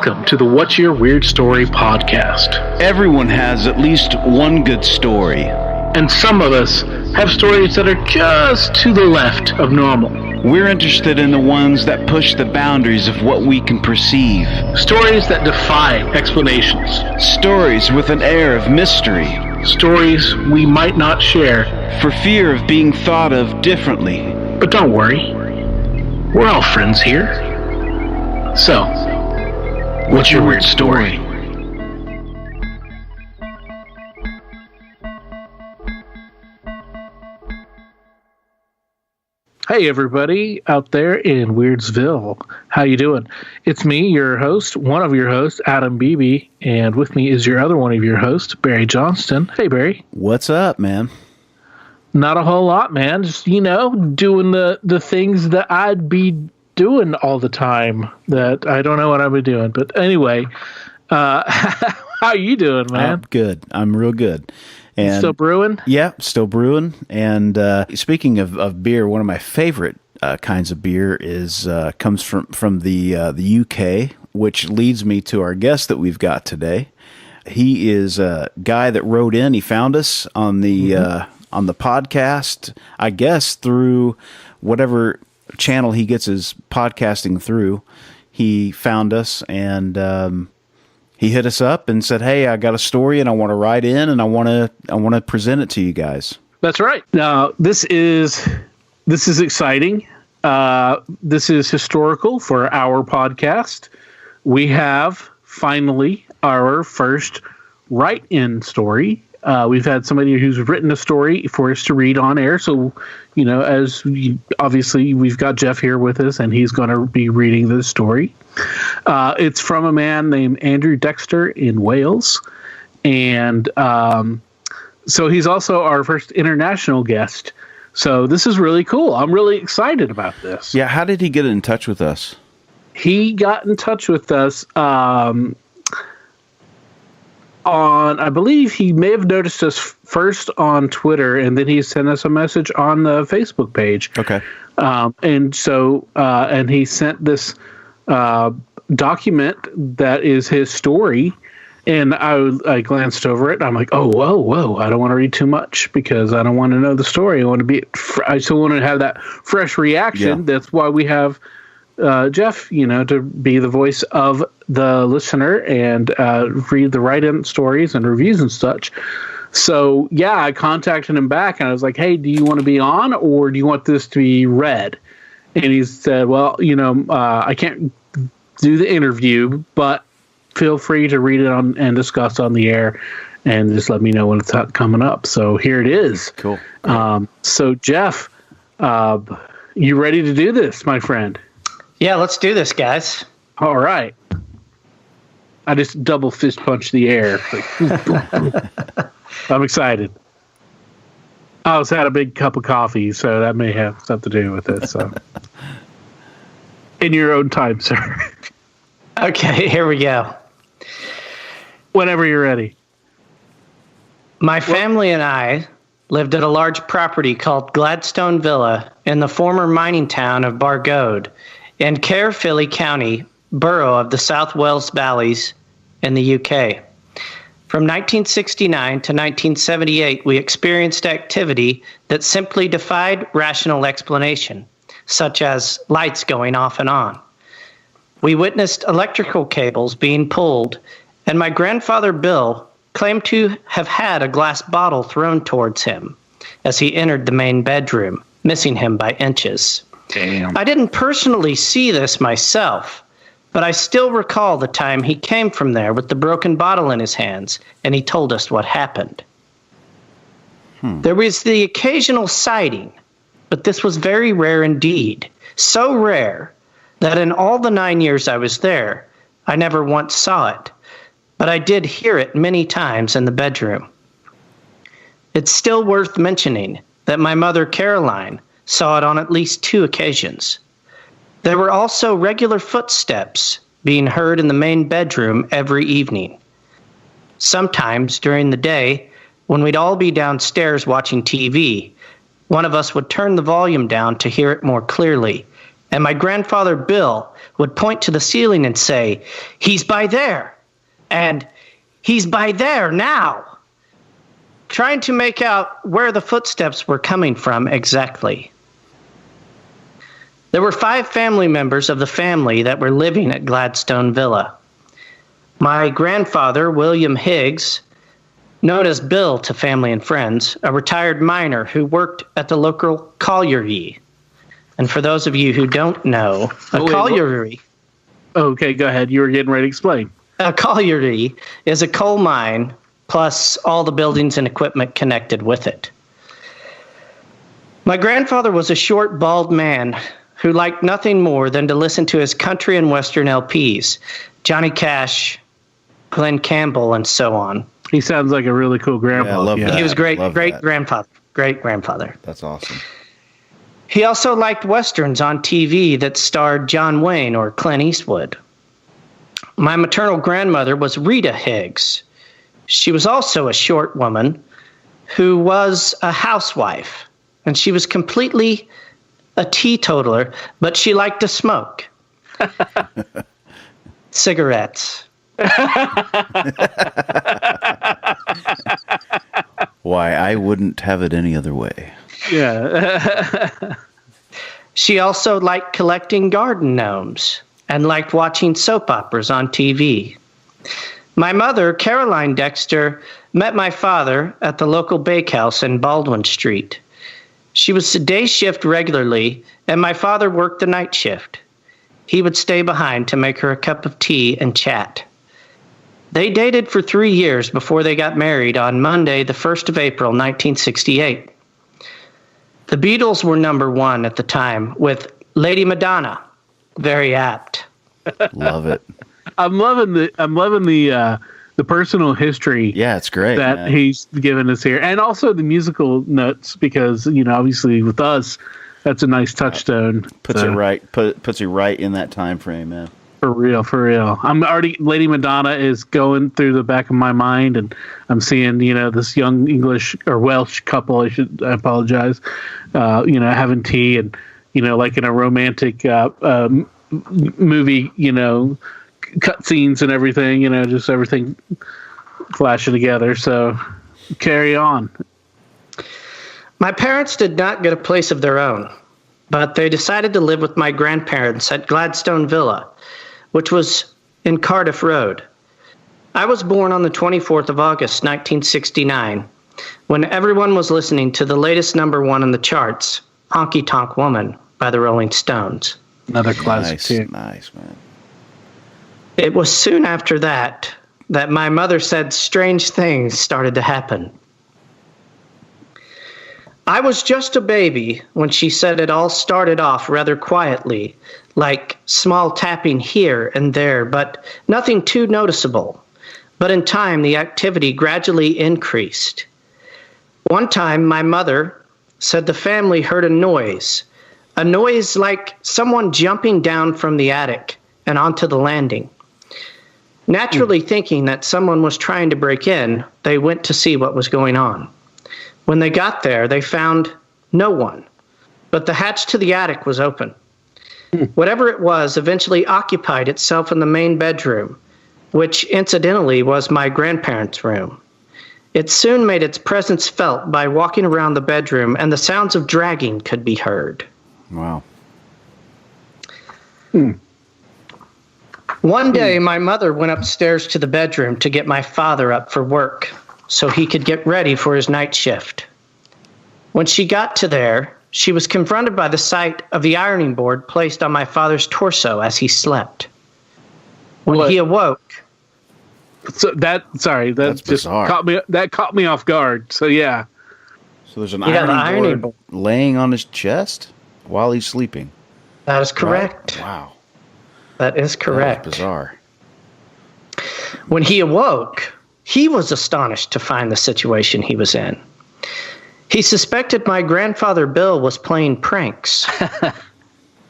Welcome to the What's Your Weird Story podcast. Everyone has at least one good story. And some of us have stories that are just to the left of normal. We're interested in the ones that push the boundaries of what we can perceive. Stories that defy explanations. Stories with an air of mystery. Stories we might not share for fear of being thought of differently. But don't worry, we're all friends here. So, what's your weird story? Hey everybody out there in Weirdsville. How you doing? It's me, your host, one of your hosts, Adam Beebe, and with me is your other one of your hosts, Barry Johnston. Hey Barry. What's up, man? Not a whole lot, man. Just, doing the things that I'd be doing all the time that I don't know what I'd be doing. But anyway, how you doing, man? I'm good. I'm real good. And still brewing? Yeah, still brewing. And speaking of beer, one of my favorite kinds of beer is comes from the UK, which leads me to our guest that we've got today. He is a guy that wrote in. He found us on the podcast, I guess, through whatever channel he gets his podcasting through. He found us and he hit us up and said, "Hey, I got a story and I want to write in and I want to present it to you guys." That's right. Now, this is exciting. This is historical for our podcast. We have finally our first write-in story. We've had somebody who's written a story for us to read on air. So, obviously we've got Jeff here with us and he's going to be reading the story. It's from a man named Andrew Dexter in Wales. And so he's also our first international guest. So this is really cool. I'm really excited about this. Yeah. How did he get in touch with us? He got in touch with us I believe he may have noticed us first on Twitter, and then he sent us a message on the Facebook page. Okay. And he sent this document that is his story, and I glanced over it, and I'm like, oh, whoa, I don't want to read too much because I don't want to know the story. I still want to have that fresh reaction. Yeah. That's why we have Jeff, to be the voice of the listener and read the write-in stories and reviews and such. So, yeah, I contacted him back and I was like, hey, do you want to be on or do you want this to be read? And he said, well, I can't do the interview, but feel free to read it on and discuss on the air and just let me know when it's coming up. So here it is. Cool. So, Jeff, you ready to do this, my friend? Yeah, let's do this, guys. All right. I just double fist punched the air. I'm excited. I also had a big cup of coffee, so that may have something to do with it. So, in your own time, sir. Okay, here we go. Whenever you're ready. My family and I lived at a large property called Gladstone Villa in the former mining town of Bargode in Caerphilly County, borough of the South Wales Valleys in the UK. From 1969 to 1978, we experienced activity that simply defied rational explanation, such as lights going off and on. We witnessed electrical cables being pulled, and my grandfather Bill claimed to have had a glass bottle thrown towards him as he entered the main bedroom, missing him by inches. Damn. I didn't personally see this myself, but I still recall the time he came from there with the broken bottle in his hands, and he told us what happened. There was the occasional sighting, but this was very rare indeed. So rare that in all the 9 years I was there, I never once saw it, but I did hear it many times in the bedroom. It's still worth mentioning that my mother, Caroline, saw it on at least 2 occasions. There were also regular footsteps being heard in the main bedroom every evening. Sometimes during the day, when we'd all be downstairs watching TV, one of us would turn the volume down to hear it more clearly, And my grandfather Bill would point to the ceiling and say, "He's by there," and "He's by there now," trying to make out where the footsteps were coming from exactly. There were 5 family members of the family that were living at Gladstone Villa. My grandfather, William Higgs, known as Bill to family and friends, a retired miner who worked at the local colliery. And for those of you who don't know, colliery... Okay, go ahead. You were getting ready to explain. A colliery is a coal mine plus all the buildings and equipment connected with it. My grandfather was a short, bald man who liked nothing more than to listen to his country and western LPs, Johnny Cash, Glenn Campbell, and so on. He sounds like a really cool grandpa. Yeah, I love that. He was great-grandfather. That's awesome. He also liked westerns on TV that starred John Wayne or Clint Eastwood. My maternal grandmother was Rita Higgs. She was also a short woman who was a housewife, and she was completely a teetotaler, but she liked to smoke. Cigarettes. Why, I wouldn't have it any other way. Yeah. She also liked collecting garden gnomes and liked watching soap operas on TV. My mother, Caroline Dexter, met my father at the local bakehouse in Baldwin Street. She was a day shift regularly, and my father worked the night shift. He would stay behind to make her a cup of tea and chat. They dated for 3 years before they got married on Monday, the 1st of April, 1968. The Beatles were number 1 at the time with Lady Madonna. Very apt. Love it. I'm loving the personal history. Yeah, it's great that he's given us here, and also the musical notes because obviously with us, that's a nice touchstone. Puts you right in that time frame, man. For real. I'm already Lady Madonna is going through the back of my mind, and I'm seeing this young English or Welsh couple. I apologize. Having tea and like in a romantic movie. Cut scenes and everything. Just everything flashing together. So carry on. My parents did not get a place of their own, but they decided to live with my grandparents at Gladstone Villa, which was in Cardiff Road. I was born on the 24th of August, 1969, when everyone was listening to the latest number 1 in the charts, Honky Tonk Woman by the Rolling Stones. Another classic too. Nice, man. It was soon after that my mother said strange things started to happen. I was just a baby when she said it all started off rather quietly, like small tapping here and there, but nothing too noticeable. But in time, the activity gradually increased. One time, my mother said the family heard a noise like someone jumping down from the attic and onto the landing. Naturally thinking that someone was trying to break in, they went to see what was going on. When they got there, they found no one, but the hatch to the attic was open. Whatever it was eventually occupied itself in the main bedroom, which incidentally was my grandparents' room. It soon made its presence felt by walking around the bedroom, and the sounds of dragging could be heard. Wow. One day, my mother went upstairs to the bedroom to get my father up for work so he could get ready for his night shift. When she got to there, she was confronted by the sight of the ironing board placed on my father's torso as he slept. When he awoke... So that's just bizarre. Caught me off guard. So yeah. So there's an ironing board laying on his chest while he's sleeping. That is correct. Right? Wow. That is correct. That is bizarre. When he awoke, he was astonished to find the situation he was in. He suspected my grandfather Bill was playing pranks.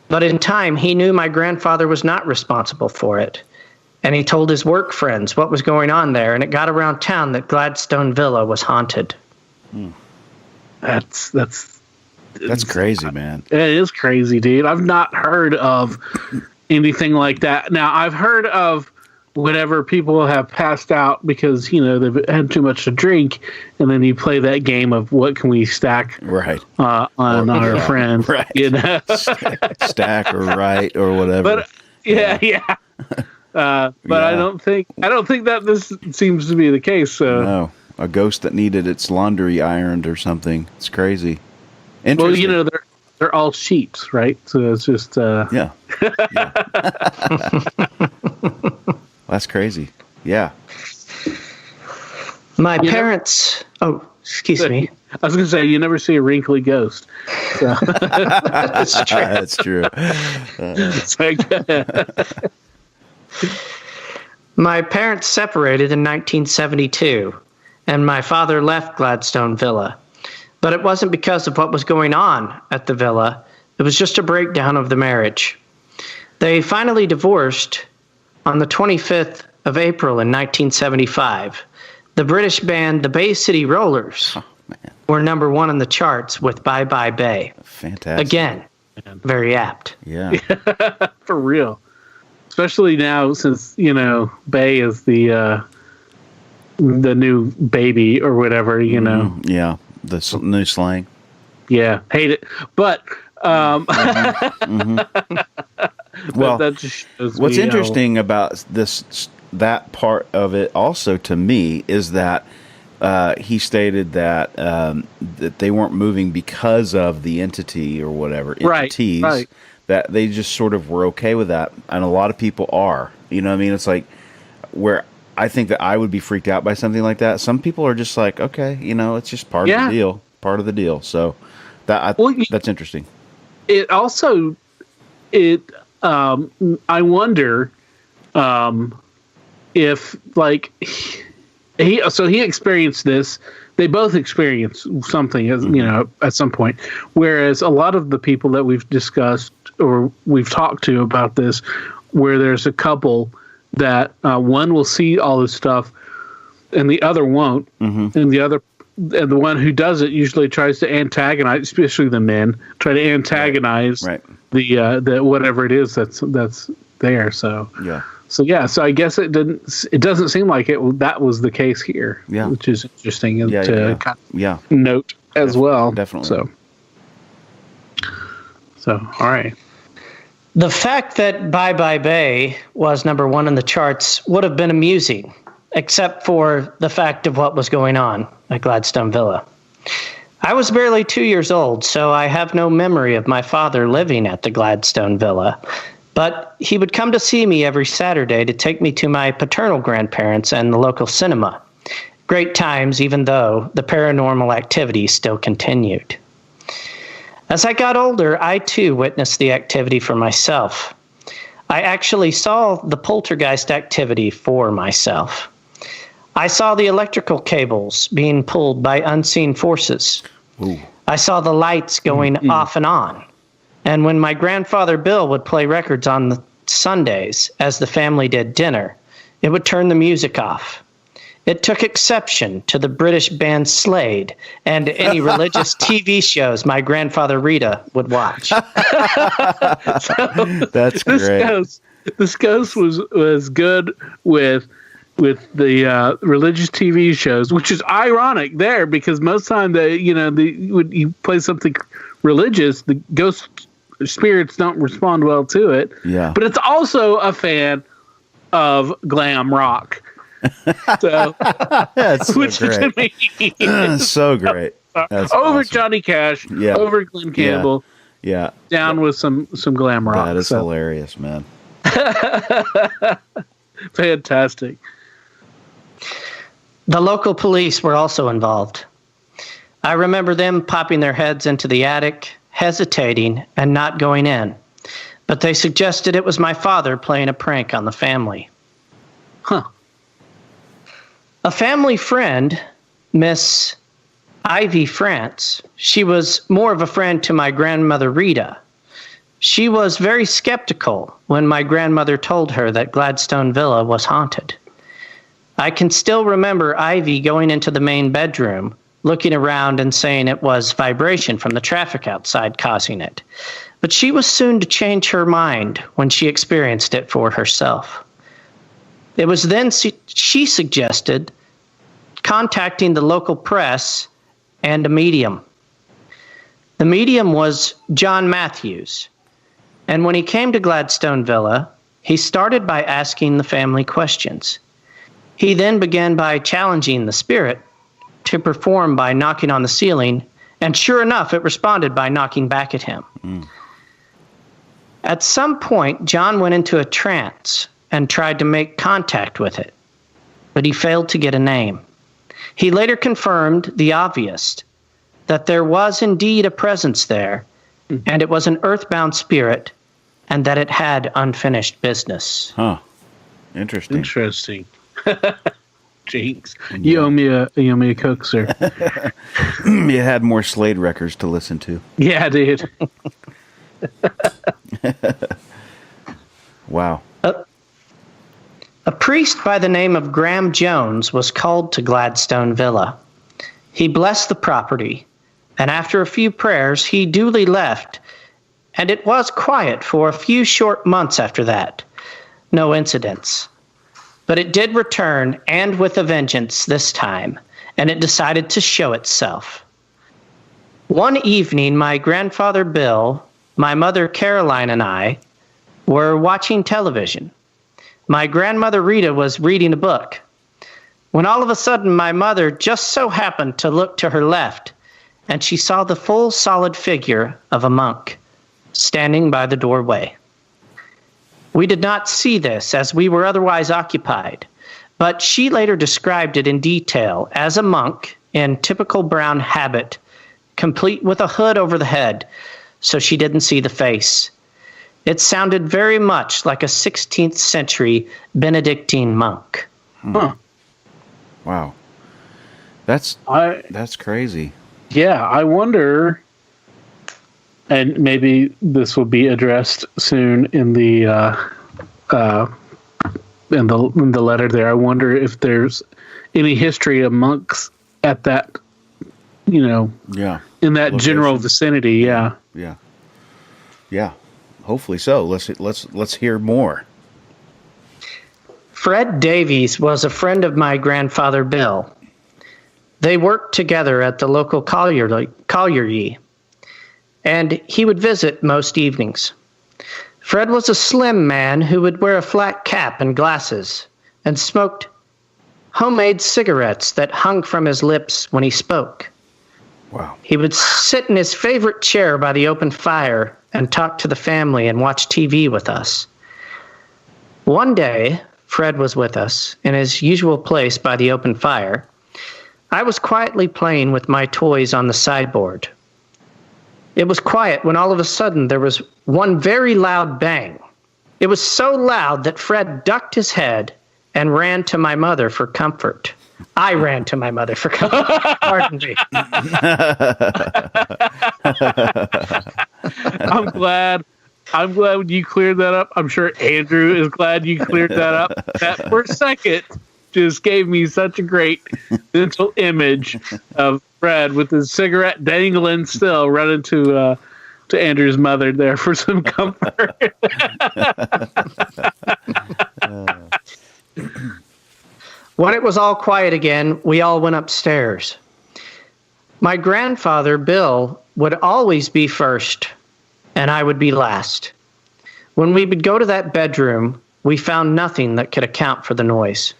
But in time, he knew my grandfather was not responsible for it. And he told his work friends what was going on there, and it got around town that Gladstone Villa was haunted. That's That's crazy, man. It is crazy, dude. I've not heard of anything like that. Now, I've heard of whenever people have passed out because, they've had too much to drink, and then you play that game of what can we stack on our friend. Right. Stack or write or whatever. But, yeah. But I don't think that this seems to be the case. So. No. A ghost that needed its laundry ironed or something. It's crazy. Interesting. Well, they're all sheets, right? So it's just yeah. That's crazy. Yeah. My parents. Oh, excuse me. I was going to say you never see a wrinkly ghost. So. That's true. That's true. It's like, my parents separated in 1972, and my father left Gladstone Villa. But it wasn't because of what was going on at the villa. It was just a breakdown of the marriage. They finally divorced on the 25th of April in 1975. The British band the Bay City Rollers were number one in the charts with Bye Bye Bay. Fantastic. Again, very apt. Yeah. For real. Especially now since, Bay is the new baby or whatever, Yeah. The new slang. Yeah. Hate it. But, Well, that just shows what's me interesting about that part of it also to me is that he stated that that they weren't moving because of the entity or whatever entities, right. that they just sort of were okay with that, and a lot of people are. You know what I mean? It's like where I think that I would be freaked out by something like that. Some people are just like, okay, it's just part of the deal, So that's interesting. It also, I wonder if he experienced this. They both experienced something, at some point. Whereas a lot of the people that we've discussed or we've talked to about this, where there's a couple that one will see all this stuff and the other won't, and the one who does it usually tries to antagonize, especially the men, try to antagonize the whatever it is that's there. So So I guess it doesn't seem like that was the case here. Yeah, which is interesting to kind of note as well. Definitely. So all right. The fact that Bye Bye Bay was number one in the charts would have been amusing, except for the fact of what was going on at Gladstone Villa. I was barely 2 years old, so I have no memory of my father living at the Gladstone Villa. But he would come to see me every Saturday to take me to my paternal grandparents and the local cinema. Great times, even though the paranormal activity still continued. As I got older, I too witnessed the activity for myself. I actually saw the poltergeist activity for myself. I saw the electrical cables being pulled by unseen forces. Ooh. I saw the lights going off and on. And when my grandfather Bill would play records on the Sundays as the family did dinner, it would turn the music off. It took exception to the British band Slade and any religious TV shows my grandfather Rita would watch. That's great. This ghost was good with the religious TV shows, which is ironic there because most time when you play something religious, the ghost spirits don't respond well to it. Yeah, but it's also a fan of glam rock. So that's which so great. To me, so great. That's over awesome. Johnny Cash, over Glenn Campbell, down with some glam rock. That is hilarious, man. Fantastic. The local police were also involved. I remember them popping their heads into the attic, hesitating, and not going in. But they suggested it was my father playing a prank on the family. Huh. A family friend, Miss Ivy France, she was more of a friend to my grandmother Rita. She was very skeptical when my grandmother told her that Gladstone Villa was haunted. I can still remember Ivy going into the main bedroom looking around and saying it was vibration from the traffic outside causing it. But she was soon to change her mind when she experienced it for herself. It was then she suggested contacting the local press and a medium. The medium was John Matthews, and when he came to Gladstone Villa, he started by asking the family questions. He then began by challenging the spirit to perform by knocking on the ceiling, and sure enough, it responded by knocking back at him. At some point, John went into a trance and tried to make contact with it, but he failed to get a name. He later confirmed the obvious, that there was indeed a presence there, and it was an earthbound spirit, and that it had unfinished business. Huh. Interesting. Interesting. Jinx. You owe me a Coke, sir. You had more Slade records to listen to. Yeah, dude. Wow. A priest by the name of Graham Jones was called to Gladstone Villa. He blessed the property, and after a few prayers, he duly left, and it was quiet for a few short months after that. No incidents. But it did return, and with a vengeance this time, and it decided to show itself. One evening, my grandfather Bill, my mother Caroline, and I were watching television. My grandmother Rita was reading a book, when all of a sudden my mother just so happened to look to her left, and she saw the full solid figure of a monk standing by the doorway. We did not see this, as we were otherwise occupied, but she later described it in detail as a monk in typical brown habit, complete with a hood over the head, so she didn't see the face. It sounded very much like a 16th century Benedictine monk. Huh. Wow. That's crazy. Yeah, I wonder, and maybe this will be addressed soon in the letter there. I wonder if there's any history of monks at that, in that location. general vicinity. Yeah. Yeah. Yeah. Hopefully so. Let's hear more. Fred Davies was a friend of my grandfather Bill. They worked together at the local colliery, and he would visit most evenings. Fred was a slim man who would wear a flat cap and glasses, and smoked homemade cigarettes that hung from his lips when he spoke. Wow. He would sit in his favorite chair by the open fire and talk to the family and watch TV with us. One day, Fred was with us in his usual place by the open fire. I was quietly playing with my toys on the sideboard. It was quiet when all of a sudden there was one very loud bang. It was so loud that Fred ducked his head and ran to my mother for comfort. I ran to my mother for comfort. Pardon me. I'm glad you cleared that up. I'm sure Andrew is glad you cleared that up. That for a second just gave me such a great mental image of Fred with his cigarette dangling still running to Andrew's mother there for some comfort. When it was all quiet again, we all went upstairs. My grandfather, Bill, would always be first, and I would be last. When we would go to that bedroom, we found nothing that could account for the noise.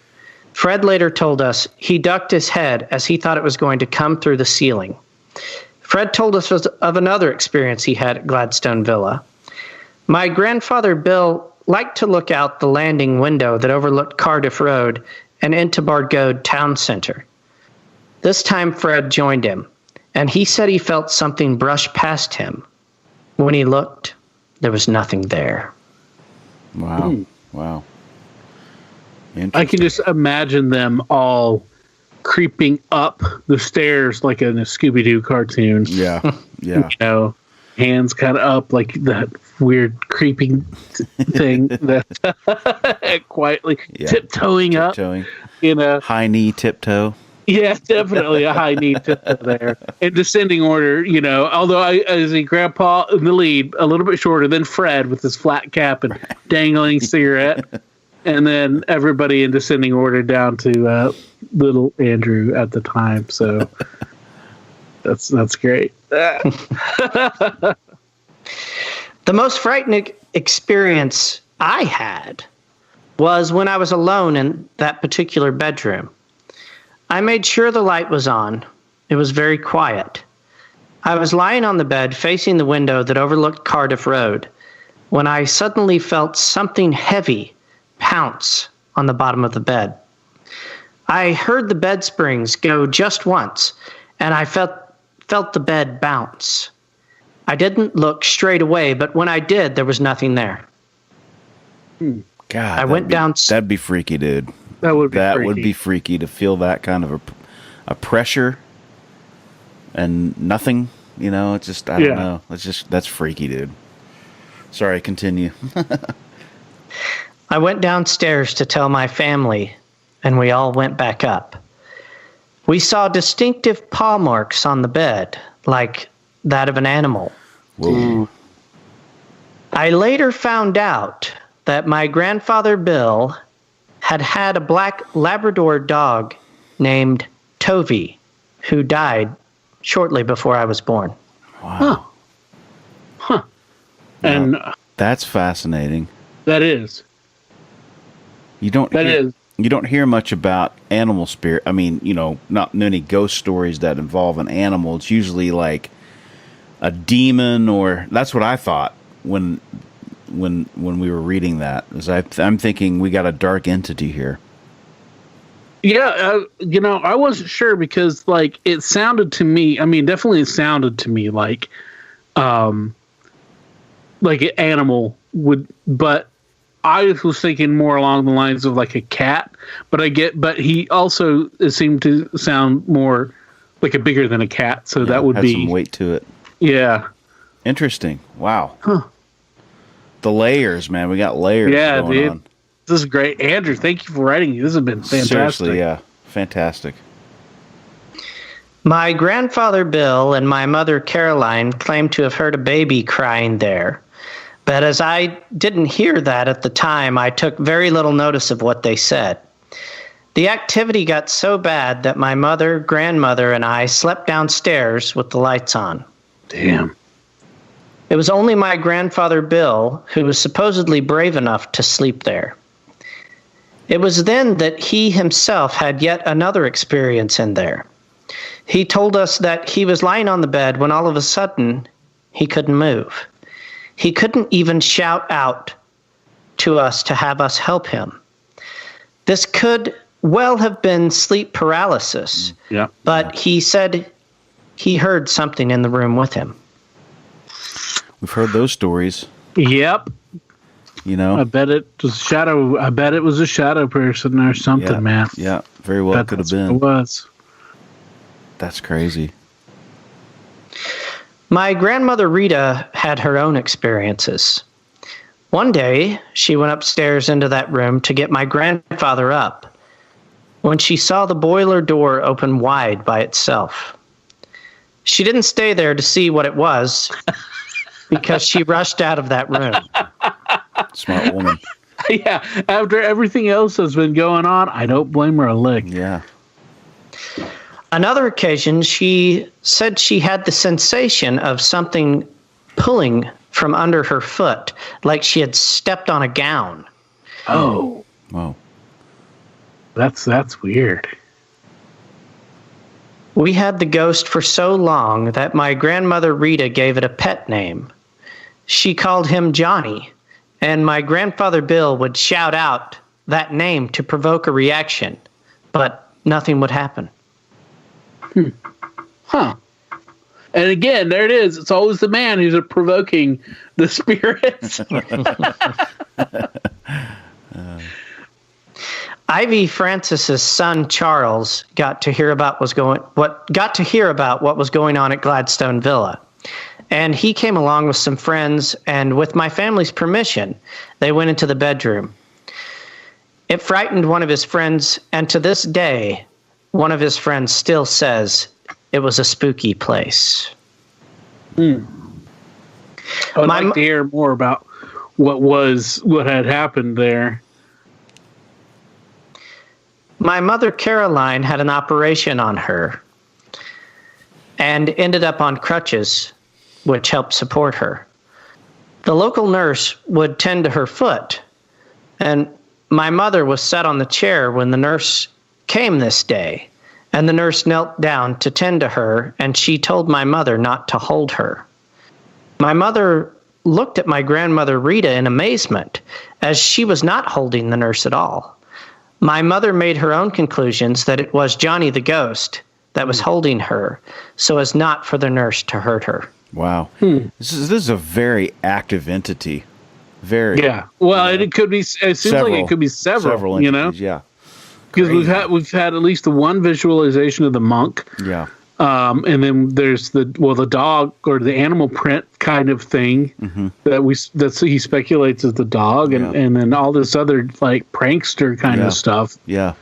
Fred later told us he ducked his head as he thought it was going to come through the ceiling. Fred told us of another experience he had at Gladstone Villa. My grandfather, Bill, liked to look out the landing window that overlooked Cardiff Road and into Bargode Town Center. This time Fred joined him, and he said he felt something brush past him. When he looked, there was nothing there. Wow. Wow. I can just imagine them all creeping up the stairs like in a Scooby-Doo cartoon. Yeah. Yeah. Hands kind of up like that weird creeping thing that quietly tiptoeing up. High knee tiptoe. Yeah, definitely a high need to there. In descending order, although I see Grandpa in the lead, a little bit shorter than Fred with his flat cap and dangling cigarette, and then everybody in descending order down to little Andrew at the time. So that's great. The most frightening experience I had was when I was alone in that particular bedroom. I made sure the light was on. It was very quiet. I was lying on the bed facing the window that overlooked Cardiff Road when I suddenly felt something heavy pounce on the bottom of the bed. I heard the bed springs go just once, and I felt the bed bounce. I didn't look straight away, but when I did, there was nothing there. God, I went down. That'd be freaky, dude. That would be freaky to feel that kind of a pressure and nothing. It's just I don't know. That's freaky, dude. Sorry, continue. I went downstairs to tell my family, and we all went back up. We saw distinctive paw marks on the bed, like that of an animal. Whoa. I later found out that my grandfather Bill had a black Labrador dog named Tovey, who died shortly before I was born. Wow. Huh. And that's fascinating. That is. You don't hear much about animal spirit. I mean, not many ghost stories that involve an animal. It's usually like a demon, or that's what I thought when we were reading that. I'm thinking we got a dark entity here. Yeah, I wasn't sure because it sounded to me. I mean, definitely it sounded to me like an animal would, but I was thinking more along the lines of like a cat. But he also seemed to sound more like a bigger than a cat. So that would be some weight to it. Yeah. Interesting. Wow. Huh. The layers, man. We got layers going on. This is great. Andrew, thank you for writing. This has been fantastic. Seriously, yeah. Fantastic. My grandfather Bill and my mother Caroline claimed to have heard a baby crying there. But as I didn't hear that at the time, I took very little notice of what they said. The activity got so bad that my mother, grandmother, and I slept downstairs with the lights on. Damn. It was only my grandfather Bill who was supposedly brave enough to sleep there. It was then that he himself had yet another experience in there. He told us that he was lying on the bed when all of a sudden he couldn't move. He couldn't even shout out to us to have us help him. This could well have been sleep paralysis, but he said he heard something in the room with him. We've heard those stories. Yep. I bet it was shadow. I bet it was a shadow person or something, man. Yeah, very well could have been. It was. That's crazy. My grandmother Rita had her own experiences. One day, she went upstairs into that room to get my grandfather up when she saw the boiler door open wide by itself. She didn't stay there to see what it was because she rushed out of that room. Smart woman. Yeah, after everything else has been going on, I don't blame her a lick. Yeah. Another occasion, she said she had the sensation of something pulling from under her foot, like she had stepped on a gown. Oh. Wow. That's weird. We had the ghost for so long that my grandmother Rita gave it a pet name. She called him Johnny, and my grandfather Bill would shout out that name to provoke a reaction, but nothing would happen. Huh. And again, there it is. It's always the man who's provoking the spirits. Ivy Francis's son Charles got to hear about what was going on at Gladstone Villa. And he came along with some friends, and with my family's permission, they went into the bedroom. It frightened one of his friends, and to this day, one of his friends still says it was a spooky place. I would like to hear more about what had happened there. My mother, Caroline, had an operation on her and ended up on crutches, which helped support her. The local nurse would tend to her foot, and my mother was sat on the chair when the nurse came this day, and the nurse knelt down to tend to her, and she told my mother not to hold her. My mother looked at my grandmother Rita in amazement, as she was not holding the nurse at all. My mother made her own conclusions that it was Johnny the ghost that was holding her, so as not for the nurse to hurt her. Wow. This is a very active entity. Very. Yeah. Well, it could be. It seems like it could be several. Entities, yeah. Because we've had at least the one visualization of the monk. Yeah. And then there's the dog or the animal print kind of thing that he speculates is the dog, and then all this other like prankster kind of stuff. Yeah.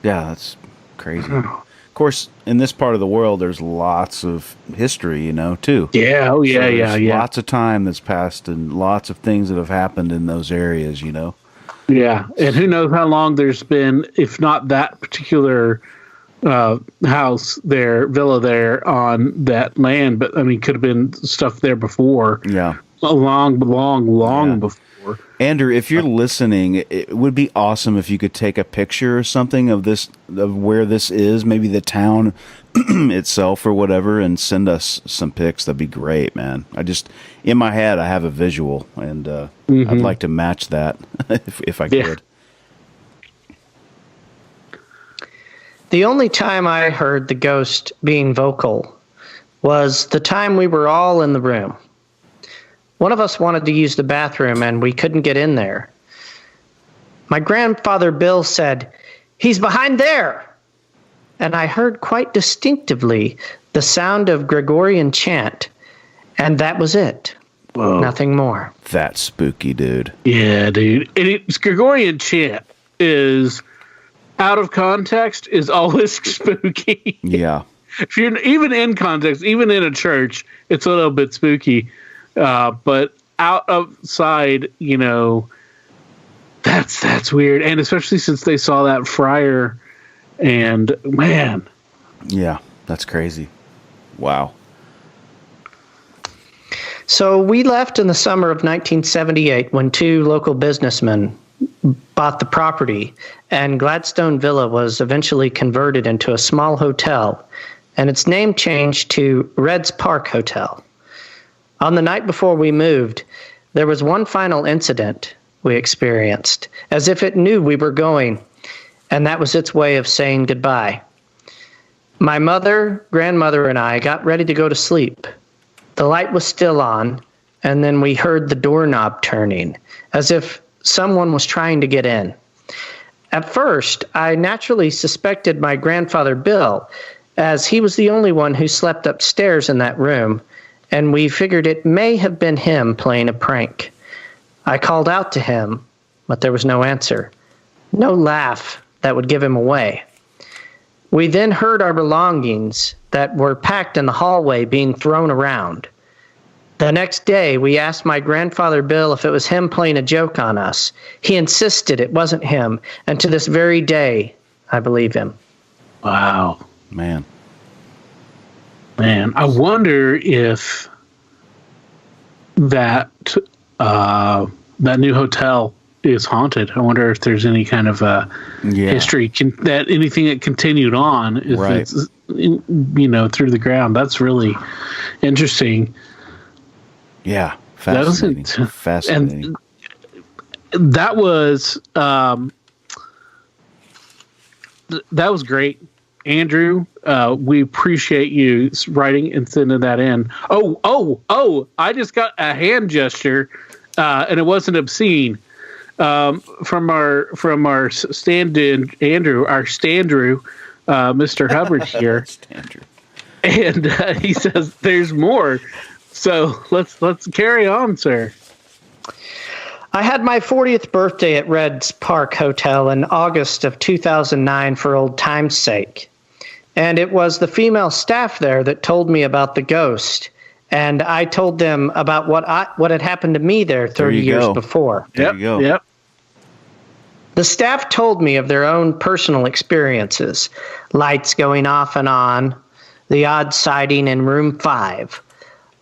Yeah, that's crazy. Of course, in this part of the world, there's lots of history, too. Yeah. Oh, yeah. Lots of time that's passed and lots of things that have happened in those areas, Yeah, and who knows how long there's been, if not that particular house there, villa there on that land, but I mean, could have been stuff there before. Yeah. Long before. Andrew, if you're listening, it would be awesome if you could take a picture or something of where this is, maybe the town itself or whatever, and send us some pics. That'd be great, man. In my head, I have a visual, and I'd like to match that if I could. The only time I heard the ghost being vocal was the time we were all in the room. One of us wanted to use the bathroom, and we couldn't get in there. My grandfather Bill said, "He's behind there." And I heard quite distinctively the sound of Gregorian chant, and that was it. Whoa. Nothing more. That's spooky, dude. Yeah, dude. Gregorian chant is, out of context, is always spooky. Yeah. If you're even in context, even in a church, it's a little bit spooky. But outside, that's weird. And especially since they saw that friar, and man. Yeah, that's crazy. Wow. So we left in the summer of 1978 when two local businessmen bought the property, and Gladstone Villa was eventually converted into a small hotel, and its name changed to Reds Park Hotel. On the night before we moved, there was one final incident we experienced, as if it knew we were going, and that was its way of saying goodbye. My mother, grandmother, and I got ready to go to sleep. The light was still on, and then we heard the doorknob turning, as if someone was trying to get in. At first, I naturally suspected my grandfather Bill, as he was the only one who slept upstairs in that room, and we figured it may have been him playing a prank. I called out to him, but there was no answer. No laugh that would give him away. We then heard our belongings that were packed in the hallway being thrown around. The next day, we asked my grandfather Bill if it was him playing a joke on us. He insisted it wasn't him, and to this very day, I believe him. Wow. Man, I wonder if that new hotel is haunted. I wonder if there's any kind of history anything that continued on if it's through the ground. That's really interesting. Yeah, fascinating. Fascinating. And that was great. Andrew, we appreciate you writing and sending that in. Oh! I just got a hand gesture, and it wasn't obscene. From our stand-in Andrew, Mr. Hubbard here, and he says there's more. So let's carry on, sir. I had my 40th birthday at Red's Park Hotel in August of 2009 for old time's sake. And it was the female staff there that told me about the ghost. And I told them about what had happened to me there 30 years before. There you go. Yep. The staff told me of their own personal experiences. Lights going off and on, the odd sighting in room 5.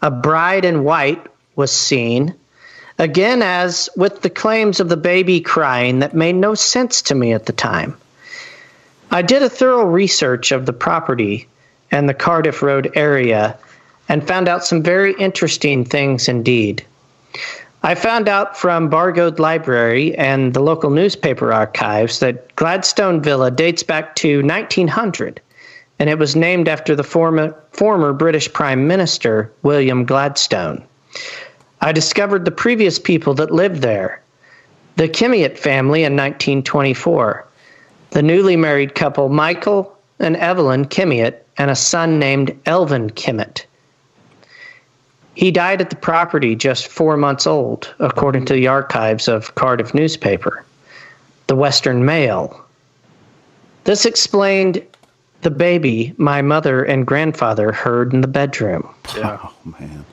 A bride in white was seen. Again, as with the claims of the baby crying that made no sense to me at the time. I did a thorough research of the property and the Cardiff Road area and found out some very interesting things indeed. I found out from Bargoed Library and the local newspaper archives that Gladstone Villa dates back to 1900, and it was named after the former British Prime Minister, William Gladstone. I discovered the previous people that lived there. The Kimmiott family in 1924. The newly married couple Michael and Evelyn Kimmiott and a son named Elvin Kimmiott. He died at the property just 4 months old, according to the archives of Cardiff newspaper, the Western Mail. This explained the baby my mother and grandfather heard in the bedroom. Yeah. Oh, man.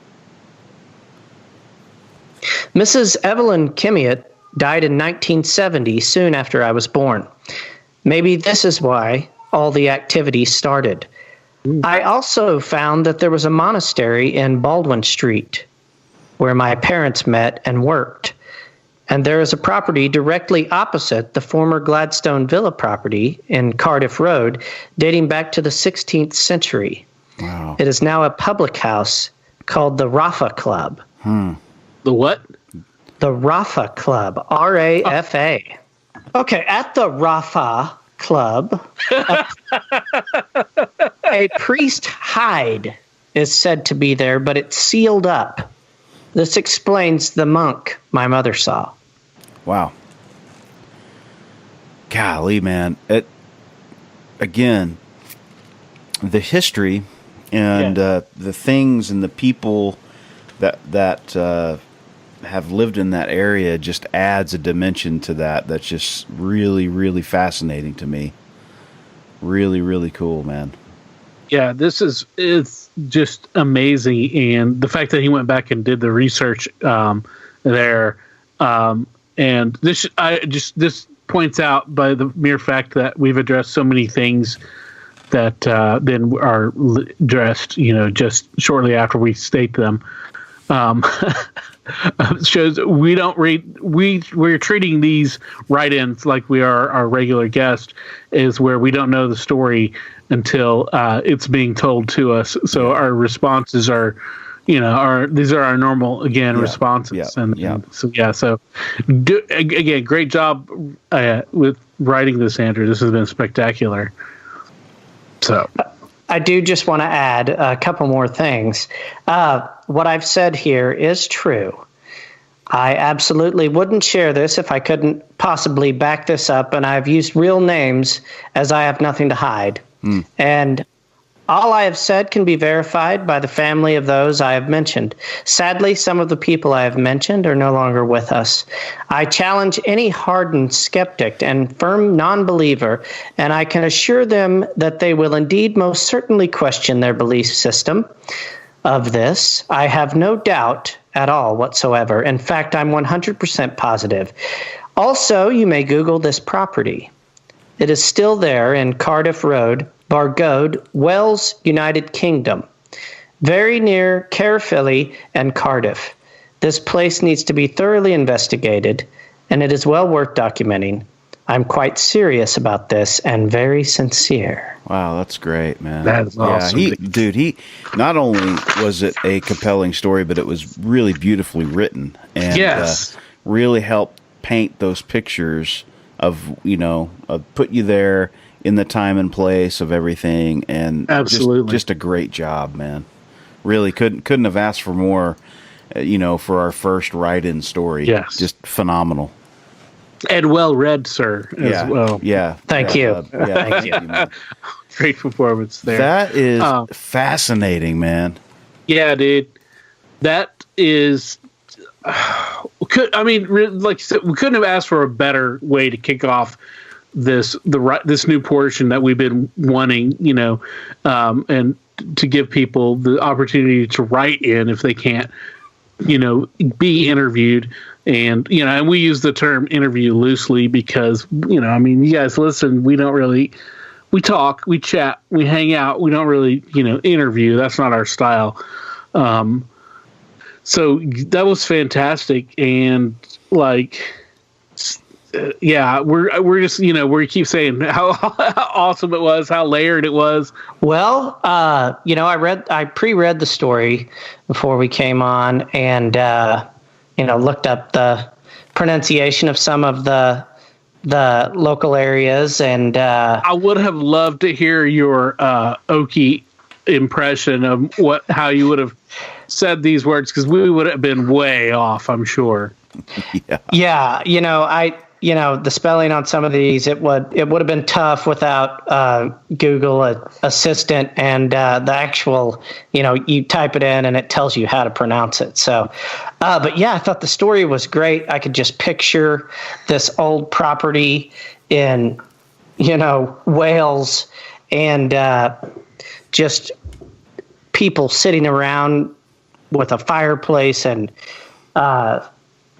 Mrs. Evelyn Kimmiott died in 1970, soon after I was born. Maybe this is why all the activity started. I also found that there was a monastery in Baldwin Street where my parents met and worked. And there is a property directly opposite the former Gladstone Villa property in Cardiff Road dating back to the 16th century. Wow. It is now a public house called the Rafa Club. The what? The Rafa Club, R-A-F-A. Okay, at the Rafa Club, a priest hide is said to be there, but it's sealed up. This explains the monk my mother saw. Wow. Golly, man. Again, the history and the things and the people that have lived in that area just adds a dimension to that's just really, really fascinating to me. Really, really cool, man. Yeah, it's just amazing, and the fact that he went back and did the research there, and this points out by the mere fact that we've addressed so many things that then are addressed, just shortly after we state them. Shows we don't read. We're treating these write-ins like we are our regular guest, is where we don't know the story until it's being told to us. So our responses are, these are our normal responses. So again, great job with writing this, Andrew. This has been spectacular. So. I do just want to add a couple more things. What I've said here is true. I absolutely wouldn't share this if I couldn't possibly back this up, and I've used real names as I have nothing to hide. And all I have said can be verified by the family of those I have mentioned. Sadly, some of the people I have mentioned are no longer with us. I challenge any hardened skeptic and firm non-believer, and I can assure them that they will indeed most certainly question their belief system of this. I have no doubt at all whatsoever. In fact, I'm 100% positive. Also, you may Google this property. It is still there in Cardiff Road, Bargoed, Wales, United Kingdom, very near Caerphilly and Cardiff. This place needs to be thoroughly investigated, and it is well worth documenting. I'm quite serious about this and very sincere. Wow, that's great, man. That's awesome. He not only was it a compelling story, but it was really beautifully written and really helped paint those pictures of put you there in the time and place of everything, and absolutely just a great job, man. Really couldn't have asked for more, for our first write-in story. Yes, just phenomenal. And well read, sir, as well. Yeah. Thank you. Thank you. Great performance there. That is fascinating, man. Yeah, dude. That is like you said, we couldn't have asked for a better way to kick off this new portion that we've been wanting, and to give people the opportunity to write in if they can't, be interviewed. And, and we use the term interview loosely because, you guys listen, we talk, we chat, we hang out. We don't really, interview. That's not our style. So that was fantastic. And we're just, we keep saying how awesome it was, how layered it was. Well, I pre-read the story before we came on and, looked up the pronunciation of some of the local areas. And I would have loved to hear your Okie impression of how you would have said these words, because we would have been way off, I'm sure. Yeah. The spelling on some of these, it would have been tough without Google Assistant and the actual, you type it in and it tells you how to pronounce it. So, but yeah, I thought the story was great. I could just picture this old property in, Wales, and just people sitting around with a fireplace and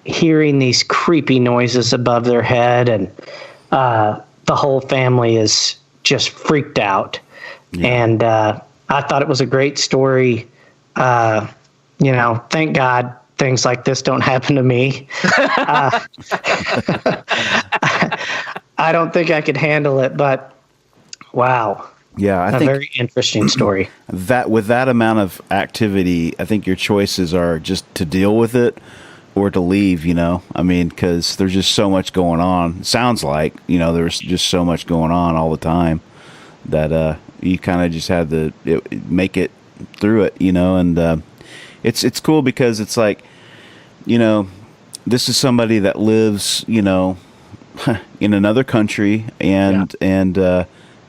hearing these creepy noises above their head, and the whole family is just freaked out. Yeah. And I thought it was a great story. Thank God things like this don't happen to me. I don't think I could handle it, but wow. Yeah, I think very interesting story. That with that amount of activity, I think your choices are just to deal with it or to leave, because there's just so much going on. Sounds like, there's just so much going on all the time that you kind of just had to make it through it, and it's cool because it's like, this is somebody that lives, in another country and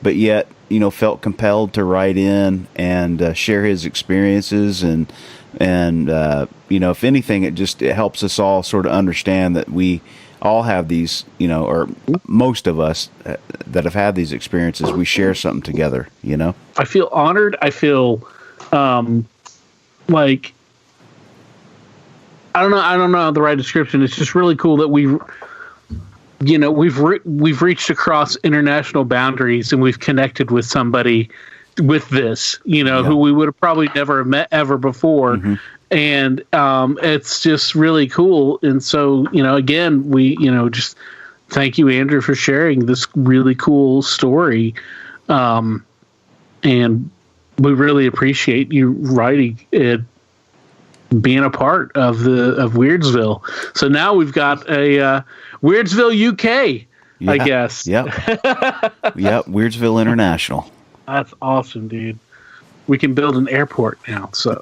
but yet, felt compelled to write in and share his experiences and if anything, it helps us all sort of understand that we all have these, or most of us that have had these experiences, we share something together, I feel honored. I feel like, I don't know the right description. It's just really cool that we've reached across international boundaries and we've connected with somebody with this, who we would have probably never met ever before. Mm-hmm. And it's just really cool. And so, again, we, just thank you, Andrew, for sharing this really cool story. And we really appreciate you writing it, being a part of Weirdsville. So now we've got a Weirdsville, UK, I guess. Yep. Yep. Weirdsville International. That's awesome, dude. We can build an airport now. So,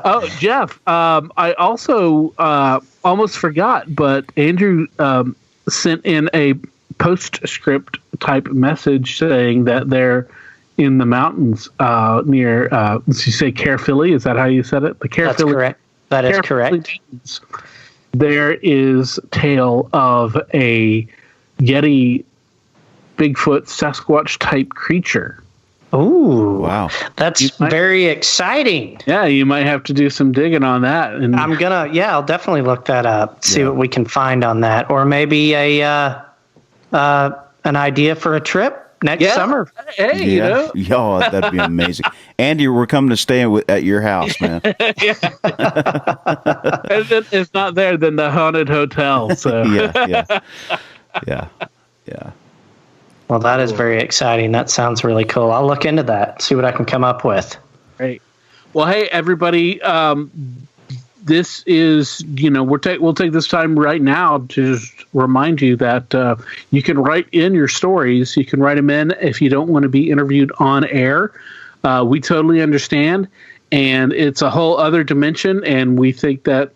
oh, Jeff, I also almost forgot, but Andrew sent in a postscript type message saying that they're in the mountains near. Did you say Caerphilly? Is that how you said it? The Caerphilly. That's correct. That is correct. There is tale of a Yeti, Bigfoot, Sasquatch type creature. Ooh, wow. That's very exciting. Yeah, you might have to do some digging on that. And I'll definitely look that up, see what we can find on that. Or maybe an idea for a trip next summer. Hey, Yo, that'd be amazing. Andy, we're coming to stay at your house, man. If it's not there, then the haunted hotel. So Yeah. Well, that is very exciting. That sounds really cool. I'll look into that, see what I can come up with. Great. Well, hey, everybody, this is, we'll take this time right now to just remind you that you can write in your stories. You can write them in if you don't want to be interviewed on air. We totally understand. And it's a whole other dimension. And we think that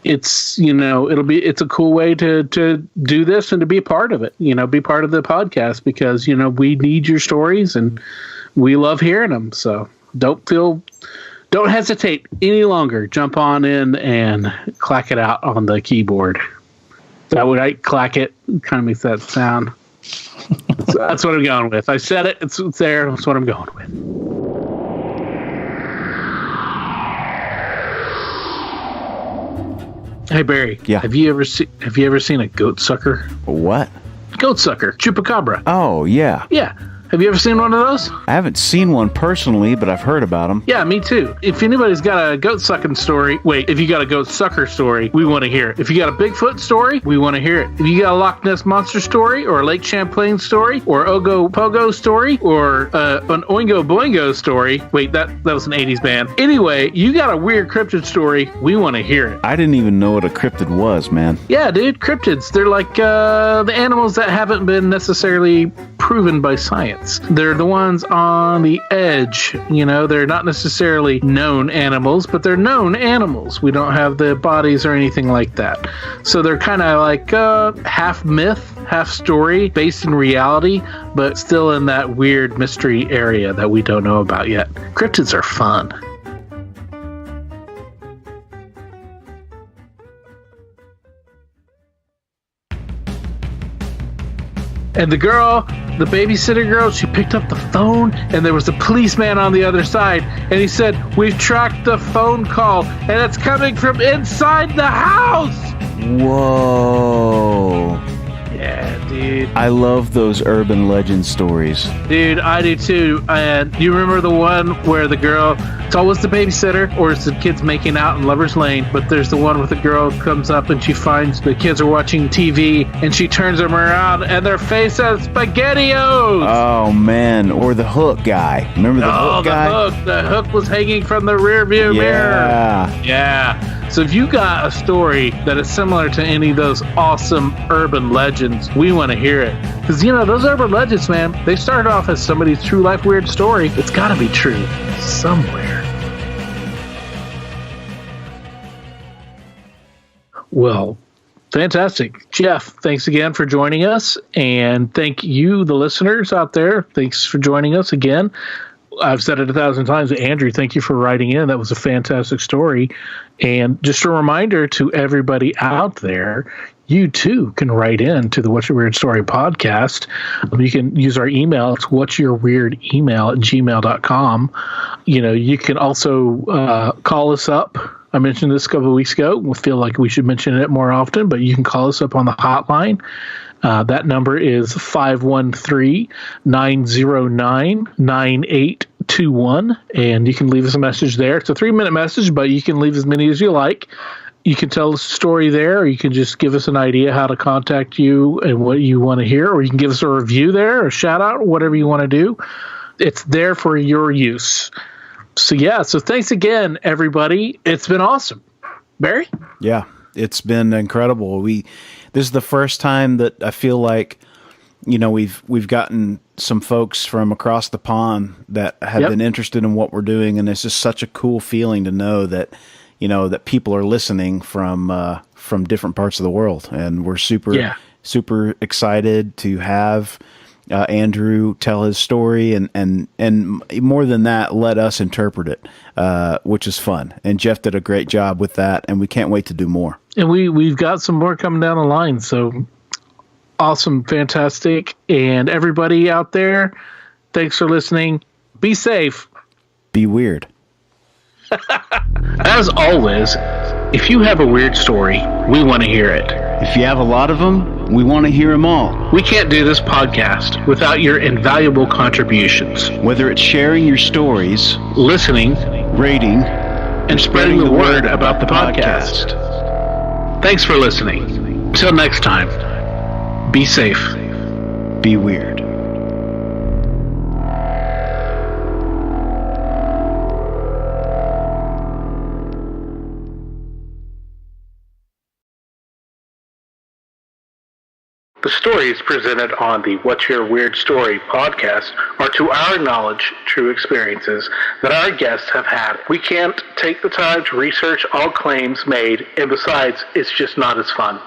it's, it's a cool way to do this and to be a part of it, be part of the podcast because, we need your stories and we love hearing them. So don't feel don't hesitate any longer. Jump on in and clack it out on the keyboard. That would I clack it, kind of makes that sound. So that's what I'm going with. I said it. It's there. That's what I'm going with. Hey Barry. Yeah. Have you ever seen a goat sucker? What? Goat sucker, chupacabra. Oh, yeah. Yeah. Have you ever seen one of those? I haven't seen one personally, but I've heard about them. Yeah, me too. If anybody's got a goat sucking story, if you got a goat sucker story, we want to hear it. If you got a Bigfoot story, we want to hear it. If you got a Loch Ness Monster story, or a Lake Champlain story, or Ogo Pogo story, or an Oingo Boingo story. Wait, that was an 80s band. Anyway, you got a weird cryptid story, we want to hear it. I didn't even know what a cryptid was, man. Yeah, dude, cryptids. They're like the animals that haven't been necessarily proven by science. They're the ones on the edge. You know, they're not necessarily known animals, but they're known animals. We don't have the bodies or anything like that. So they're kind of like half myth, half story, based in reality, but still in that weird mystery area that we don't know about yet. Cryptids are fun. And the girl, the babysitter girl, she picked up the phone, and there was a policeman on the other side, and he said, "We've tracked the phone call, and it's coming from inside the house." Whoa. Yeah, dude. I love those urban legend stories. Dude, I do too. And you remember the one where the girl, it's always the babysitter or it's the kids making out in Lover's Lane, but there's the one with the girl who comes up and she finds the kids are watching TV and she turns them around and their face has SpaghettiOs. Oh, man. Or the hook guy. Remember the hook guy? The hook was hanging from the rear view mirror. Yeah. So if you got a story that is similar to any of those awesome urban legends, we want to hear it. Because, you know, those urban legends, man, they started off as somebody's true life weird story. It's got to be true somewhere. Well, fantastic. Jeff, thanks again for joining us. And thank you, the listeners out there. Thanks for joining us again. I've said it 1,000 times. Andrew, thank you for writing in. That was a fantastic story. And just a reminder to everybody out there, you too can write in to the What's Your Weird Story podcast. You can use our email. It's whatsyourweirdemail@gmail.com. You know, you can also call us up. I mentioned this a couple of weeks ago. We feel like we should mention it more often, but you can call us up on the hotline. That number is 513-909-9821, and you can leave us a message there. It's a 3-minute message, but you can leave as many as you like. You can tell us a story there, or you can just give us an idea how to contact you and what you want to hear, or you can give us a review there, or a shout-out, whatever you want to do. It's there for your use. So, yeah, so thanks again, everybody. It's been awesome. Barry? Yeah, it's been incredible. This is the first time that I feel like, you know, we've gotten some folks from across the pond that have been interested in what we're doing, and it's just such a cool feeling to know that, you know, that people are listening from different parts of the world, and we're super excited to have Andrew tell his story, and more than that, let us interpret it, which is fun. And Jeff did a great job with that, and we can't wait to do more. And we've got some more coming down the line. So awesome, fantastic. And everybody out there, thanks for listening. Be safe. Be weird. As always, if you have a weird story, we want to hear it. If you have a lot of them, we want to hear them all. We can't do this podcast without your invaluable contributions. Whether it's sharing your stories, listening, rating, and spreading the word about the podcast. Thanks for listening. Till next time, be safe. Be weird. The stories presented on the What's Your Weird Story podcast are, to our knowledge, true experiences that our guests have had. We can't take the time to research all claims made, and besides, it's just not as fun.